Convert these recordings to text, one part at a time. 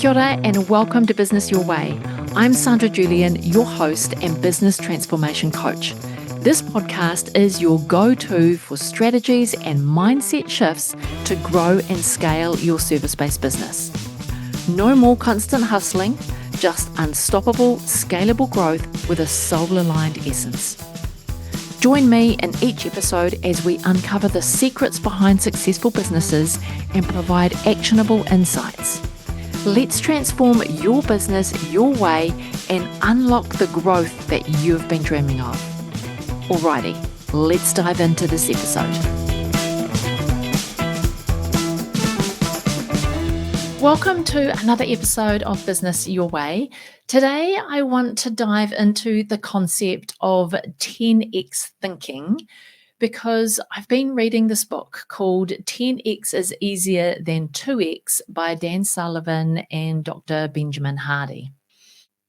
Kia ora and welcome to Business Your Way. I'm Sandra Julian, your host and business transformation coach. This podcast is your go-to for strategies and mindset shifts to grow and scale your service-based business. No more constant hustling, just unstoppable, scalable growth with a soul-aligned essence. Join me in each episode as we uncover the secrets behind successful businesses and provide actionable insights. Let's transform your business your way and unlock the growth that you've been dreaming of. Alrighty, let's dive into this episode. Welcome to another episode of Business Your Way. Today, I want to dive into the concept of 10x thinking because I've been reading this book called 10x is Easier Than 2x by Dan Sullivan and Dr. Benjamin Hardy.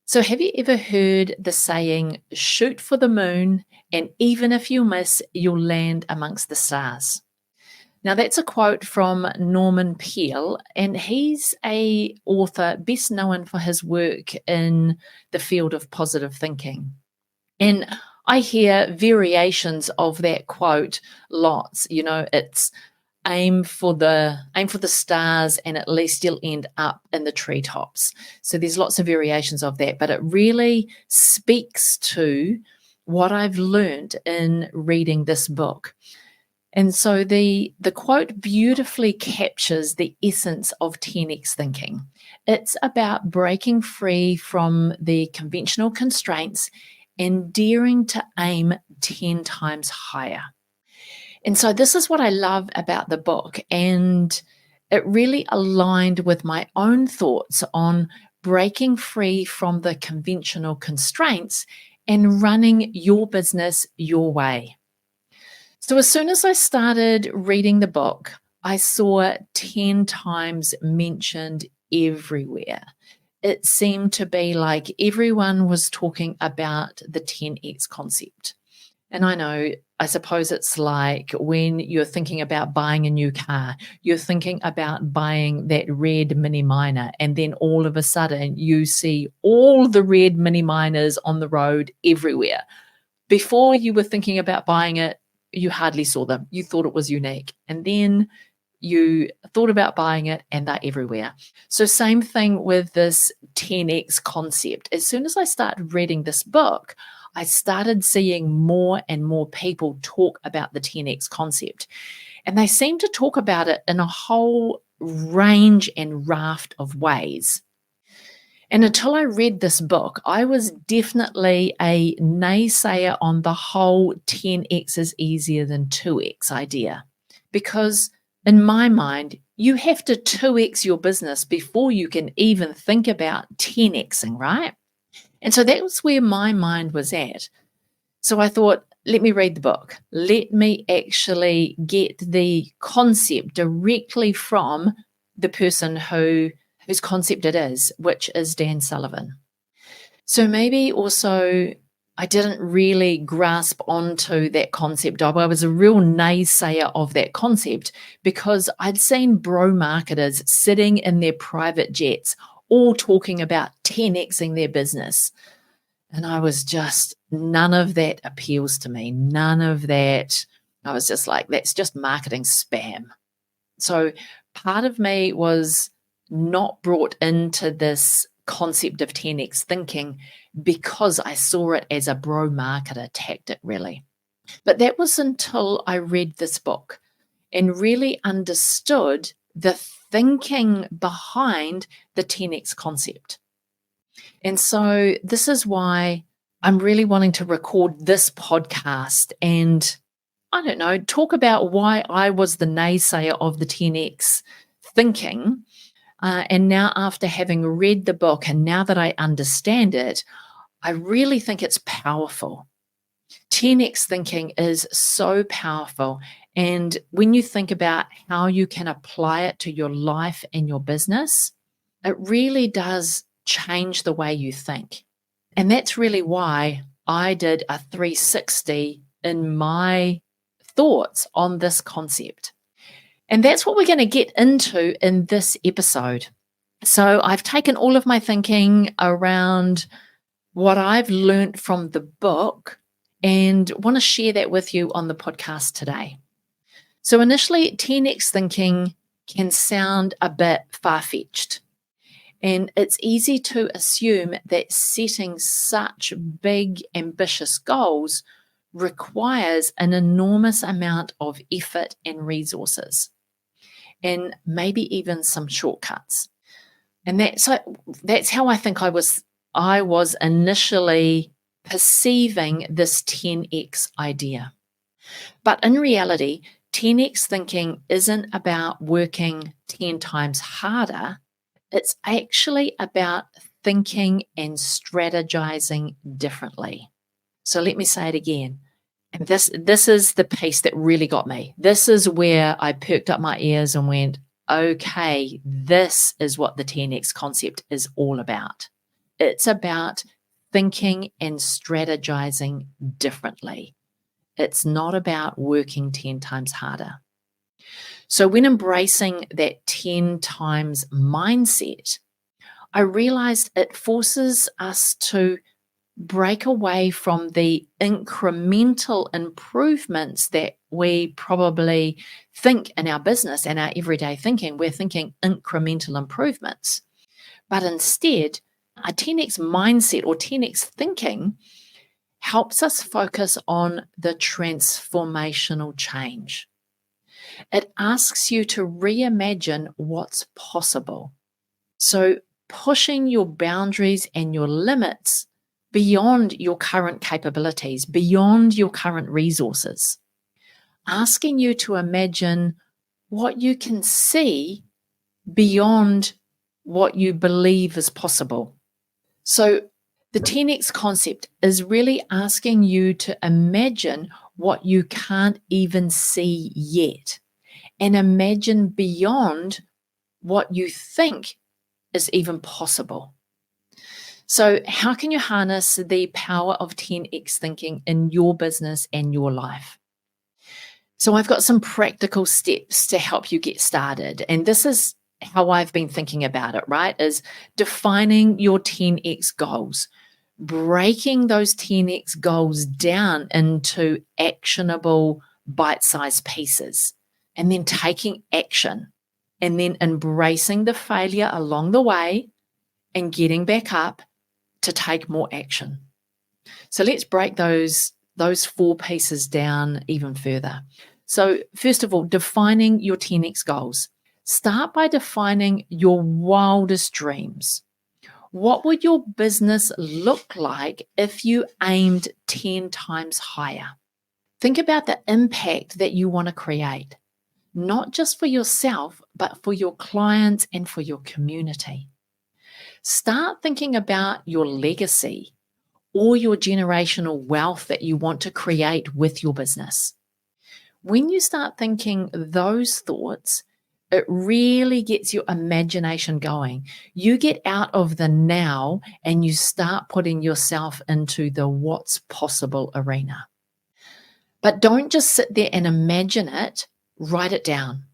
So have you ever heard the saying, shoot for the moon, and even if you miss, you'll land amongst the stars? Now, that's a quote from Norman Peale, and he's an author best known for his work in the field of positive thinking. And I hear variations of that quote lots. You know, it's aim for the stars and at least you'll end up in the treetops. So there's lots of variations of that, but it really speaks to what I've learned in reading this book. And so the quote beautifully captures the essence of 10x thinking. It's about breaking free from the conventional constraints and daring to aim 10 times higher. And so this is what I love about the book, and it really aligned with my own thoughts on breaking free from the conventional constraints and running your business your way. So as soon as I started reading the book, I saw 10 times mentioned everywhere. It seemed to be like everyone was talking about the 10x concept. And I suppose it's like when you're thinking about buying a new car, you're thinking about buying that red Mini Minor, and then all of a sudden you see all the red Mini Minors on the road everywhere. Before you were thinking about buying it, you hardly saw them. You thought it was unique. And then you thought about buying it and they're everywhere. So same thing with this 10x concept. As soon as I started reading this book, I started seeing more and more people talk about the 10x concept. And they seem to talk about it in a whole range and raft of ways. And until I read this book, I was definitely a naysayer on the whole 10x is easier than 2x idea. Because in my mind, you have to 2x your business before you can even think about 10xing, right? And so that was where my mind was at. So I thought, let me read the book. Let me actually get the concept directly from the person whose concept it is, which is Dan Sullivan. So maybe also I didn't really grasp onto that concept. I was a real naysayer of that concept because I'd seen bro marketers sitting in their private jets all talking about 10xing their business. And I was just, none of that appeals to me. None of that. I was just like, that's just marketing spam. So part of me was not brought into this concept of 10x thinking because I saw it as a bro marketer tactic, really. But that was until I read this book and really understood the thinking behind the 10x concept. And so this is why I'm really wanting to record this podcast and, talk about why I was the naysayer of the 10x thinking. And now after having read the book and now that I understand it, I really think it's powerful. 10x thinking is so powerful. And when you think about how you can apply it to your life and your business, it really does change the way you think. And that's really why I did a 360 in my thoughts on this concept. And that's what we're going to get into in this episode. So I've taken all of my thinking around what I've learned from the book and want to share that with you on the podcast today. So initially, 10x thinking can sound a bit far-fetched. And it's easy to assume that setting such big, ambitious goals requires an enormous amount of effort and resources, and maybe even some shortcuts. And that's how I think I was initially perceiving this 10x idea. But in reality, 10x thinking isn't about working 10 times harder. It's actually about thinking and strategizing differently. So let me say it again. And this is the piece that really got me. This is where I perked up my ears and went, okay, this is what the 10x concept is all about. It's about thinking and strategizing differently. It's not about working 10 times harder. So when embracing that 10 times mindset, I realized it forces us to break away from the incremental improvements that we probably think in our business and our everyday thinking. We're thinking incremental improvements. But instead, a 10x mindset or 10x thinking helps us focus on the transformational change. It asks you to reimagine what's possible. So pushing your boundaries and your limits beyond your current capabilities, beyond your current resources, asking you to imagine what you can see beyond what you believe is possible. So the 10x concept is really asking you to imagine what you can't even see yet and imagine beyond what you think is even possible. So how can you harness the power of 10x thinking in your business and your life? So I've got some practical steps to help you get started. And this is how I've been thinking about it, right? Is defining your 10x goals, breaking those 10x goals down into actionable bite-sized pieces, and then taking action, and then embracing the failure along the way and getting back up to take more action. So let's break those 4 pieces down even further. So first of all, defining your 10x goals. Start by defining your wildest dreams. What would your business look like if you aimed 10 times higher? Think about the impact that you want to create, not just for yourself, but for your clients and for your community. Start thinking about your legacy or your generational wealth that you want to create with your business. When you start thinking those thoughts, it really gets your imagination going. You get out of the now and you start putting yourself into the what's possible arena. But don't just sit there and imagine it, write it down.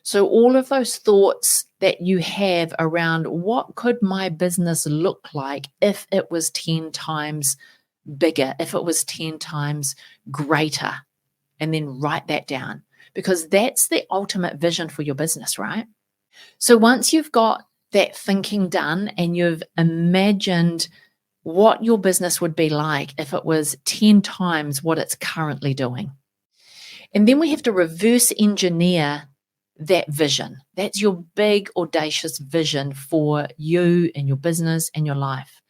So all of those thoughts that you have around what could my business look like if it was 10 times bigger, if it was 10 times greater, and then write that down, because that's the ultimate vision for your business, right? So once you've got that thinking done and you've imagined what your business would be like if it was 10 times what it's currently doing, and then we have to reverse engineer that vision. That's your big, audacious vision for you and your business and your life.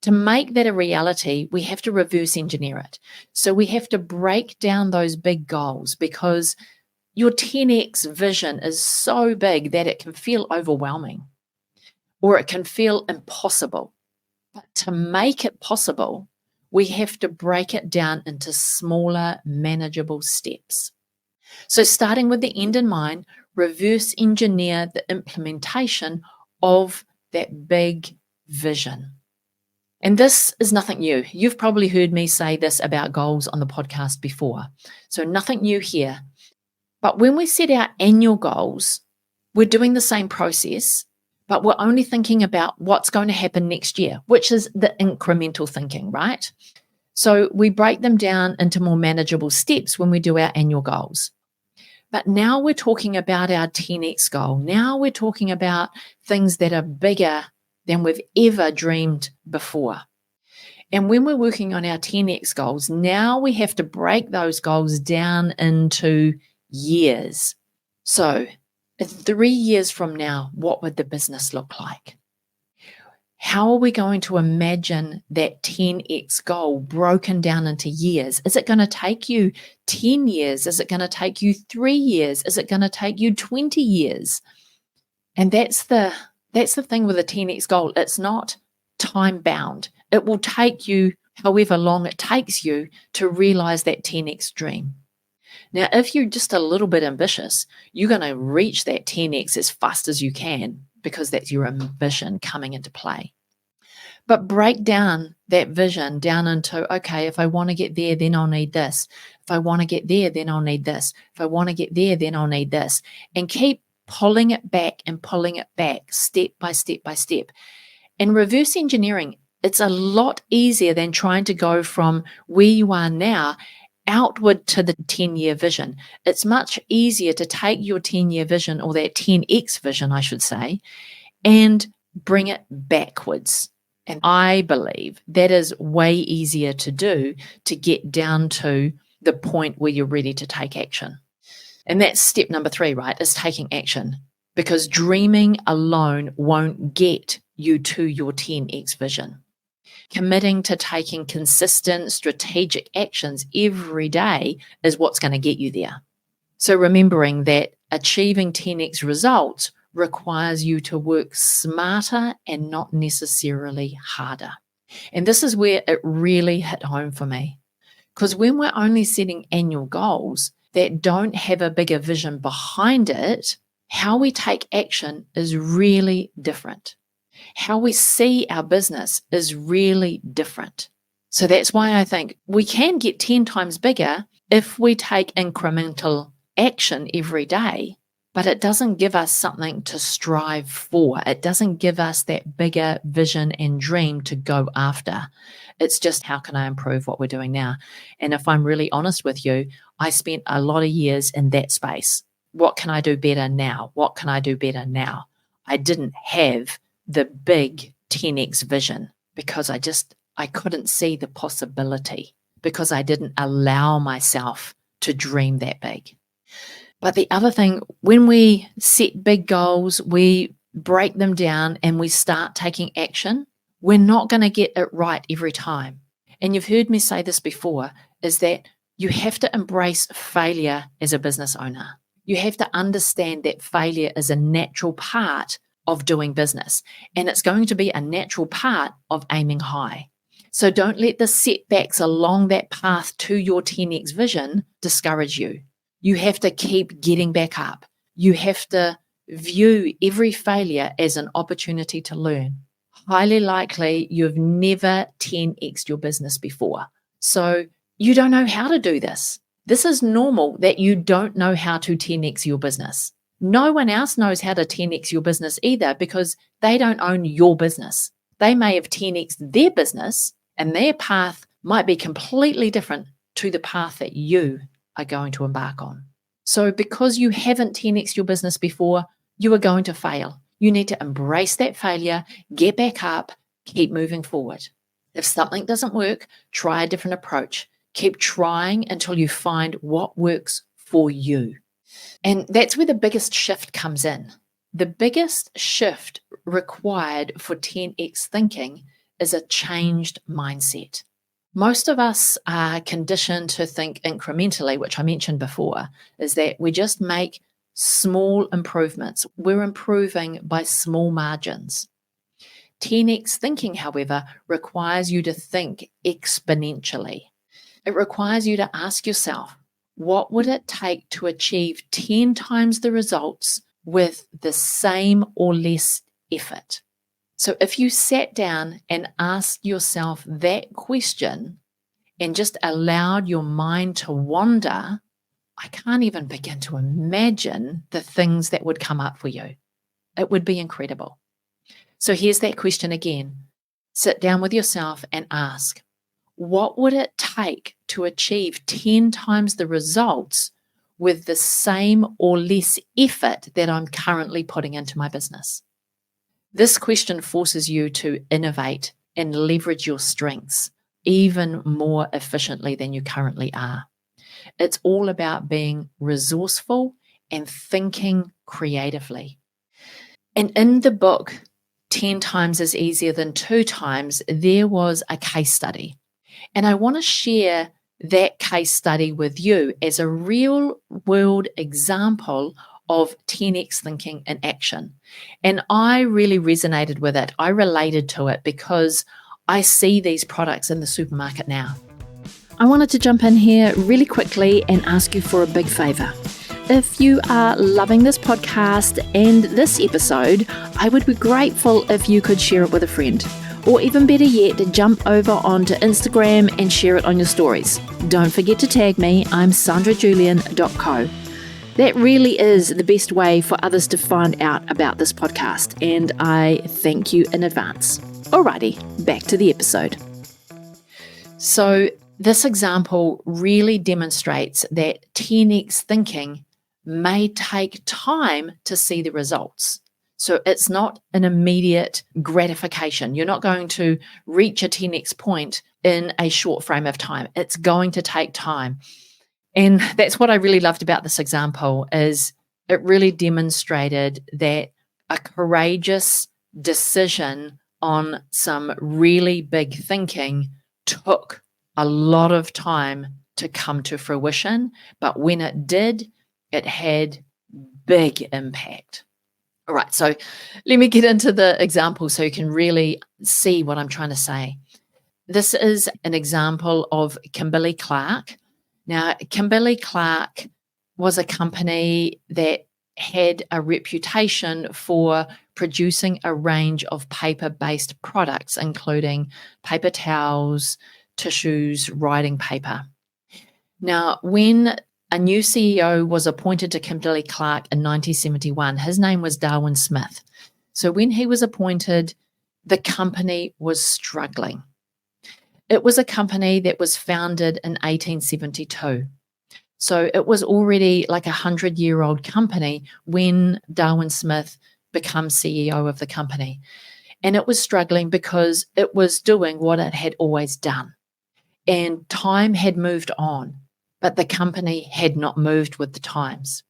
To make that a reality, we have to reverse engineer it. So we have to break down those big goals, because your 10x vision is so big that it can feel overwhelming or it can feel impossible. But to make it possible, we have to break it down into smaller, manageable steps. So starting with the end in mind, reverse engineer the implementation of that big vision. And this is nothing new. You've probably heard me say this about goals on the podcast before. So nothing new here. But when we set our annual goals, we're doing the same process, but we're only thinking about what's going to happen next year, which is the incremental thinking, right? So we break them down into more manageable steps when we do our annual goals. But now we're talking about our 10x goal. Now we're talking about things that are bigger than we've ever dreamed before. And when we're working on our 10x goals, now we have to break those goals down into years. So 3 years from now, what would the business look like? How are we going to imagine that 10x goal broken down into years? Is it going to take you 10 years? Is it going to take you 3 years? Is it going to take you 20 years? And that's the thing with a 10x goal. It's not time bound. It will take you however long it takes you to realize that 10x dream. Now, if you're just a little bit ambitious, you're going to reach that 10x as fast as you can because that's your ambition coming into play. But break down that vision down into, okay, if I want to get there, then I'll need this. If I want to get there, then I'll need this. If I want to get there, then I'll need this. And keep pulling it back and pulling it back step by step by step. In reverse engineering, it's a lot easier than trying to go from where you are now outward to the 10-year vision. It's much easier to take your 10-year vision, or that 10x vision, I should say, and bring it backwards. And I believe that is way easier to do to get down to the point where you're ready to take action. And that's step number 3, right, is taking action. Because dreaming alone won't get you to your 10x vision. Committing to taking consistent strategic actions every day is what's going to get you there. So remembering that achieving 10x results requires you to work smarter and not necessarily harder. And this is where it really hit home for me. Because when we're only setting annual goals that don't have a bigger vision behind it, how we take action is really different. How we see our business is really different. So that's why I think we can get 10 times bigger if we take incremental action every day, but it doesn't give us something to strive for. It doesn't give us that bigger vision and dream to go after. It's just, how can I improve what we're doing now? And if I'm really honest with you, I spent a lot of years in that space. What can I do better now? What can I do better now? I didn't have the big 10x vision because I couldn't see the possibility, because I didn't allow myself to dream that big. But the other thing, when we set big goals, we break them down and we start taking action, we're not going to get it right every time. And you've heard me say this before, is that you have to embrace failure as a business owner. You have to understand that failure is a natural part of doing business, and it's going to be a natural part of aiming high. So don't let the setbacks along that path to your 10x vision discourage you. You have to keep getting back up. You have to view every failure as an opportunity to learn. Highly likely you've never 10x'd your business before. So you don't know how to do this. This is normal that you don't know how to 10x your business. No one else knows how to 10x your business either, because they don't own your business. They may have 10x'd their business, and their path might be completely different to the path that you are going to embark on. So because you haven't 10x'd your business before, you are going to fail. You need to embrace that failure, get back up, keep moving forward. If something doesn't work, try a different approach. Keep trying until you find what works for you. And that's where the biggest shift comes in. The biggest shift required for 10x thinking is a changed mindset. Most of us are conditioned to think incrementally, which I mentioned before, is that we just make small improvements. We're improving by small margins. 10x thinking, however, requires you to think exponentially. It requires you to ask yourself, what would it take to achieve 10 times the results with the same or less effort? So if you sat down and asked yourself that question and just allowed your mind to wander, I can't even begin to imagine the things that would come up for you. It would be incredible. So here's that question again. Sit down with yourself and ask, what would it take to achieve 10 times the results with the same or less effort that I'm currently putting into my business? This question forces you to innovate and leverage your strengths even more efficiently than you currently are. It's all about being resourceful and thinking creatively. And in the book, 10 times is easier than 2 times, there was a case study. And I want to share that case study with you as a real world example of 10x thinking in action. And I really resonated with it. I related to it because I see these products in the supermarket now. I wanted to jump in here really quickly and ask you for a big favor. If you are loving this podcast and this episode, I would be grateful if you could share it with a friend. Or even better yet, jump over onto Instagram and share it on your stories. Don't forget to tag me. I'm sandrajulian.co. That really is the best way for others to find out about this podcast, and I thank you in advance. Alrighty, back to the episode. So this example really demonstrates that 10x thinking may take time to see the results. So it's not an immediate gratification. You're not going to reach a 10x point in a short frame of time. It's going to take time. And that's what I really loved about this example is it really demonstrated that a courageous decision on some really big thinking took a lot of time to come to fruition. But when it did, it had big impact. All right, so let me get into the example so you can really see what I'm trying to say. This is an example of Kimberly-Clark. Now, Kimberly-Clark was a company that had a reputation for producing a range of paper-based products, including paper towels, tissues, writing paper. Now, when a new CEO was appointed to Kimberly-Clark in 1971, his name was Darwin Smith. So when he was appointed, the company was struggling. It was a company that was founded in 1872. So it was already like a 100-year-old company when Darwin Smith became CEO of the company. And it was struggling because it was doing what it had always done. And time had moved on, but the company had not moved with the times.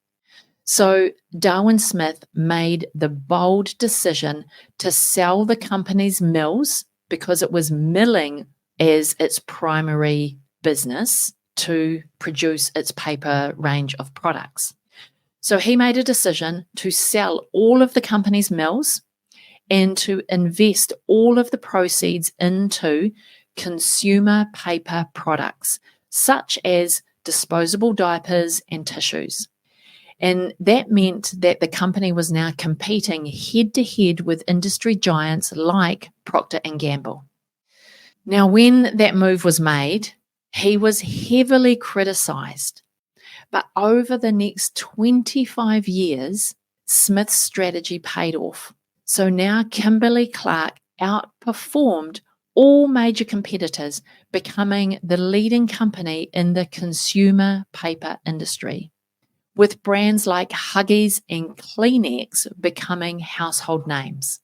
So Darwin Smith made the bold decision to sell the company's mills because it was milling as its primary business to produce its paper range of products. So he made a decision to sell all of the company's mills and to invest all of the proceeds into consumer paper products, such as disposable diapers and tissues. And that meant that the company was now competing head-to-head with industry giants like Procter & Gamble. Now, when that move was made, he was heavily criticized. But over the next 25 years, Smith's strategy paid off. So now Kimberly-Clark outperformed all major competitors, becoming the leading company in the consumer paper industry, with brands like Huggies and Kleenex becoming household names.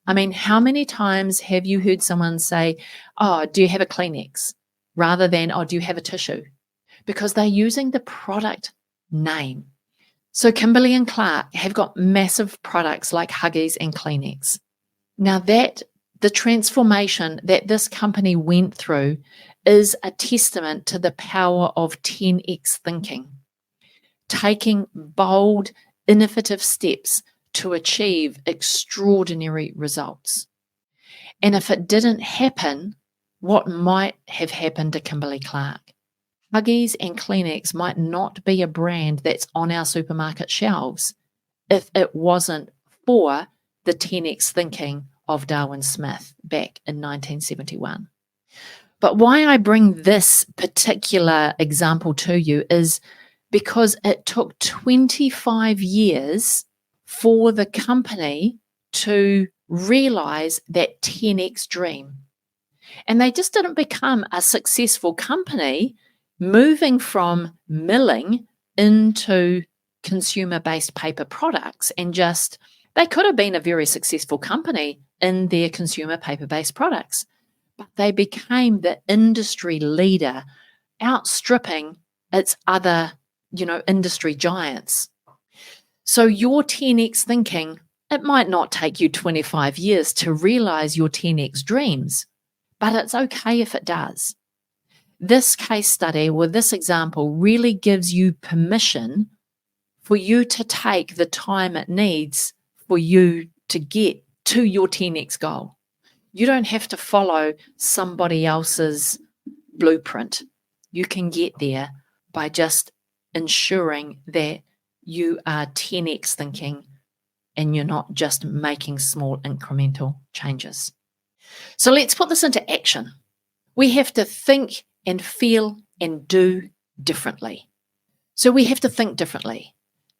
I mean, how many times have you heard someone say, oh, do you have a Kleenex? Rather than, oh, do you have a tissue? Because they're using the product name. So Kimberly and Clark have got massive products like Huggies and Kleenex. Now the transformation that this company went through is a testament to the power of 10x thinking, taking bold, innovative steps to achieve extraordinary results. And if it didn't happen, what might have happened to Kimberly-Clark? Huggies and Kleenex might not be a brand that's on our supermarket shelves if it wasn't for the 10x thinking of Darwin Smith back in 1971. But why I bring this particular example to you is because it took 25 years for the company to realize that 10x dream. And they just didn't become a successful company moving from milling into consumer-based paper products they could have been a very successful company in their consumer paper-based products, but they became the industry leader, outstripping its other, industry giants. So your 10x thinking, it might not take you 25 years to realize your 10x dreams, but it's okay if it does. This case study or this example really gives you permission for you to take the time it needs for you to get to your 10x goal. You don't have to follow somebody else's blueprint. You can get there by just ensuring that you are 10x thinking and you're not just making small incremental changes. So let's put this into action. We have to think and feel and do differently. So we have to think differently.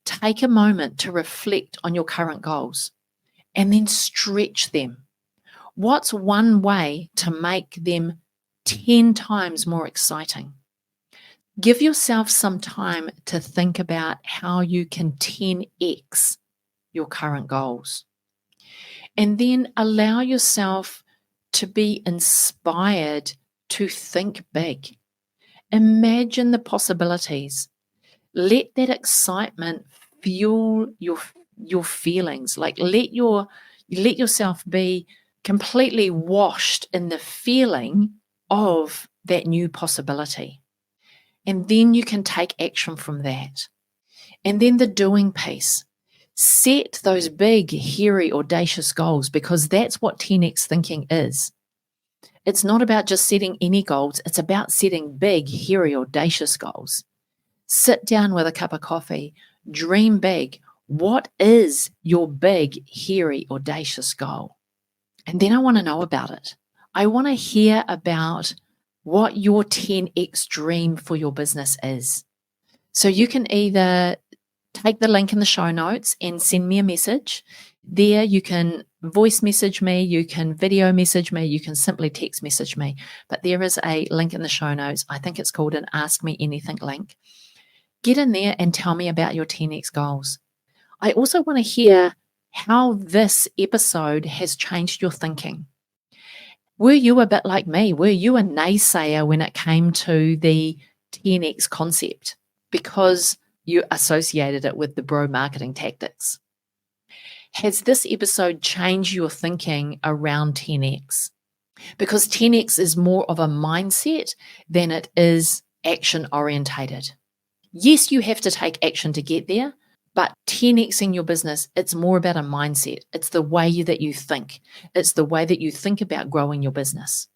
Take a moment to reflect on your current goals and then stretch them. What's one way to make them 10 times more exciting? Give yourself some time to think about how you can 10x your current goals. And then allow yourself to be inspired to think big. Imagine the possibilities. Let that excitement fuel your feelings. Like let yourself be completely washed in the feeling of that new possibility. And then you can take action from that. And then the doing piece. Set those big, hairy, audacious goals, because that's what 10x thinking is. It's not about just setting any goals. It's about setting big, hairy, audacious goals. Sit down with a cup of coffee. Dream big. What is your big, hairy, audacious goal? And then I want to know about it. I want to hear about what your 10x dream for your business is. So you can either take the link in the show notes and send me a message. There you can voice message me, you can video message me, you can simply text message me. But there is a link in the show notes. I think it's called an Ask Me Anything link. Get in there and tell me about your 10x goals. I also want to hear how this episode has changed your thinking. Were you a bit like me? Were you a naysayer when it came to the 10x concept because you associated it with the bro marketing tactics? Has this episode changed your thinking around 10x? Because 10x is more of a mindset than it is action orientated. Yes, you have to take action to get there, but 10xing your business, it's more about a mindset. It's the way that you think. It's the way that you think about growing your business.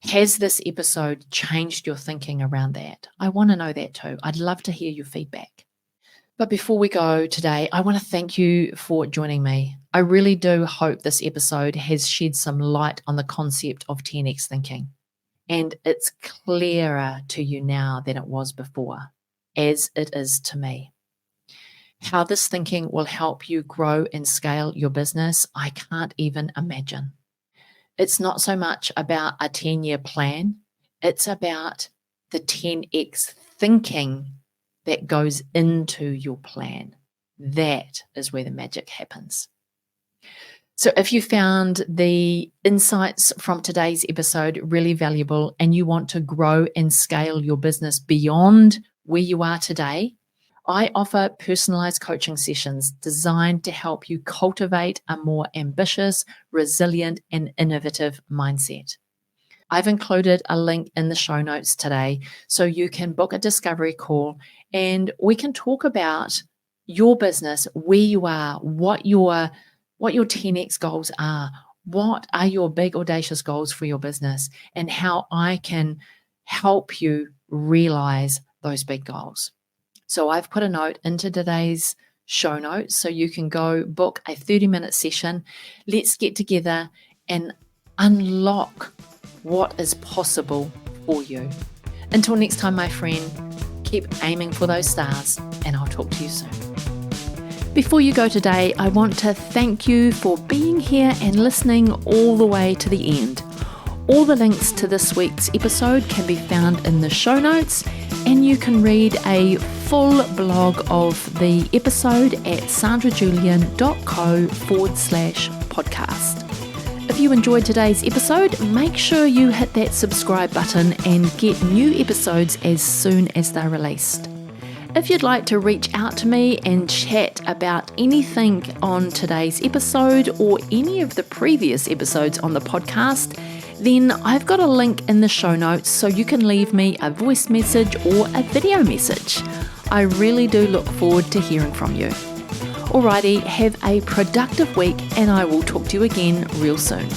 Has this episode changed your thinking around that? I want to know that too. I'd love to hear your feedback. But before we go today, I want to thank you for joining me. I really do hope this episode has shed some light on the concept of 10x thinking. And it's clearer to you now than it was before, as it is to me. How this thinking will help you grow and scale your business, I can't even imagine. It's not so much about a 10-year plan. It's about the 10x thinking that goes into your plan. That is where the magic happens. So if you found the insights from today's episode really valuable and you want to grow and scale your business beyond where you are today, I offer personalized coaching sessions designed to help you cultivate a more ambitious, resilient, and innovative mindset. I've included a link in the show notes today so you can book a discovery call and we can talk about your business, where you are, what your 10x goals are, what are your big audacious goals for your business, and how I can help you realize those big goals. So I've put a note into today's show notes so you can go book a 30-minute session. Let's get together and unlock what is possible for you. Until next time, my friend, keep aiming for those stars, and I'll talk to you soon. Before you go today, I want to thank you for being here and listening all the way to the end. All the links to this week's episode can be found in the show notes, and you can read a full blog of the episode at sandrajulian.co/podcast. If you enjoyed today's episode, make sure you hit that subscribe button and get new episodes as soon as they're released. If you'd like to reach out to me and chat about anything on today's episode or any of the previous episodes on the podcast, then I've got a link in the show notes so you can leave me a voice message or a video message. I really do look forward to hearing from you. Alrighty, have a productive week and I will talk to you again real soon.